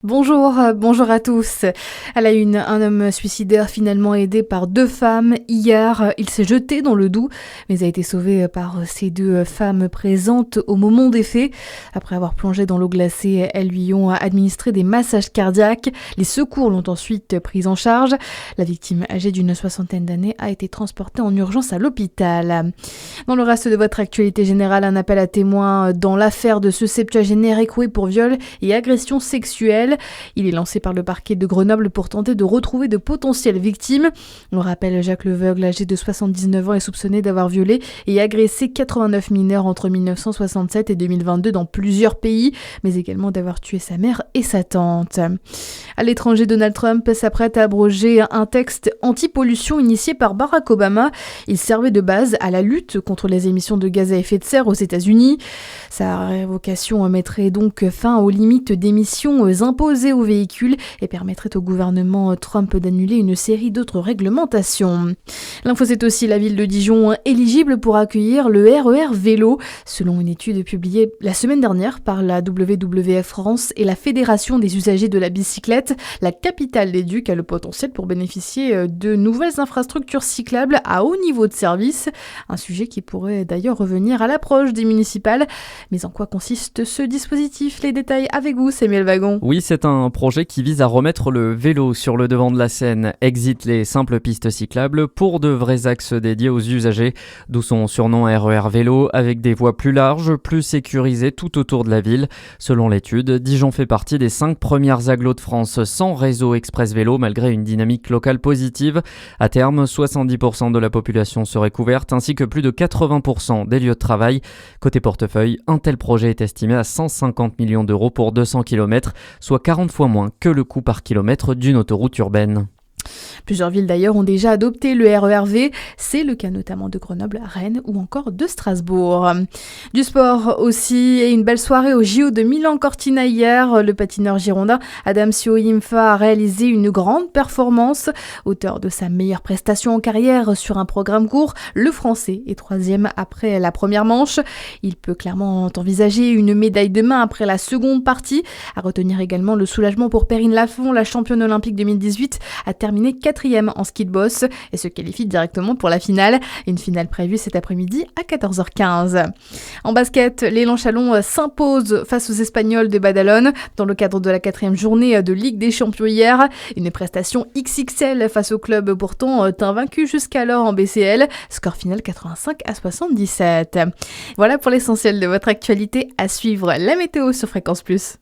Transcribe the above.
Bonjour à tous. À la une, un homme suicidaire finalement aidé par deux femmes. Hier, il s'est jeté dans le Doubs, mais a été sauvé par ces deux femmes présentes au moment des faits. Après avoir plongé dans l'eau glacée, elles lui ont administré des massages cardiaques. Les secours l'ont ensuite prise en charge. La victime, âgée d'une soixantaine d'années, a été transportée en urgence à l'hôpital. Dans le reste de votre actualité générale, un appel à témoins dans l'affaire de ce septuagénaire écroué pour viol et agression sexuelle. Il est lancé par le parquet de Grenoble pour tenter de retrouver de potentielles victimes. On rappelle, Jacques Leveugle, âgé de 79 ans, est soupçonné d'avoir violé et agressé 89 mineurs entre 1967 et 2022 dans plusieurs pays, mais également d'avoir tué sa mère et sa tante. À l'étranger, Donald Trump s'apprête à abroger un texte anti-pollution initié par Barack Obama. Il servait de base à la lutte contre les émissions de gaz à effet de serre aux États-Unis. Sa révocation mettrait donc fin aux limites d'émissions imposées aux véhicules et permettrait au gouvernement Trump d'annuler une série d'autres réglementations. L'info, c'est aussi la ville de Dijon éligible pour accueillir le RER vélo. Selon une étude publiée la semaine dernière par la WWF France et la Fédération des usagers de la bicyclette, la capitale des Ducs a le potentiel pour bénéficier de nouvelles infrastructures cyclables à haut niveau de service. Un sujet qui pourrait d'ailleurs revenir à l'approche des municipales. Mais en quoi consiste ce dispositif ? Les détails avec vous, Samuel Wagon. Oui, c'est un projet qui vise à remettre le vélo sur le devant de la scène. Exit les simples pistes cyclables pour de vrais axes dédiés aux usagers, d'où son surnom RER Vélo, avec des voies plus larges, plus sécurisées tout autour de la ville. Selon l'étude, Dijon fait partie des 5 premières agglos de France sans réseau express vélo, malgré une dynamique locale positive. À terme, 70% de la population serait couverte, ainsi que plus de 80% des lieux de travail. Côté portefeuille, un tel projet est estimé à 150 millions d'euros pour 200 km, soit 40 fois moins que le coût par kilomètre d'une autoroute urbaine. Plusieurs villes d'ailleurs ont déjà adopté le RER-V. C'est le cas notamment de Grenoble, Rennes ou encore de Strasbourg. Du sport aussi et une belle soirée au JO de Milan-Cortina hier. Le patineur girondin Adam Sioimfa a réalisé une grande performance. Auteur de sa meilleure prestation en carrière sur un programme court, le Français est 3e après la première manche. Il peut clairement envisager une médaille de main après la seconde partie. À retenir également le soulagement pour Perrine Lafont, la championne olympique 2018, a terminé 4e en ski de boss et se qualifie directement pour la finale. Une finale prévue cet après-midi à 14h15. En basket, l'élan Chalon s'impose face aux Espagnols de Badalone dans le cadre de la 4e journée de Ligue des Champions hier. Une prestation XXL face au club pourtant invaincu jusqu'alors en BCL. Score final 85-77. Voilà pour l'essentiel de votre actualité. À suivre la météo sur Fréquence Plus.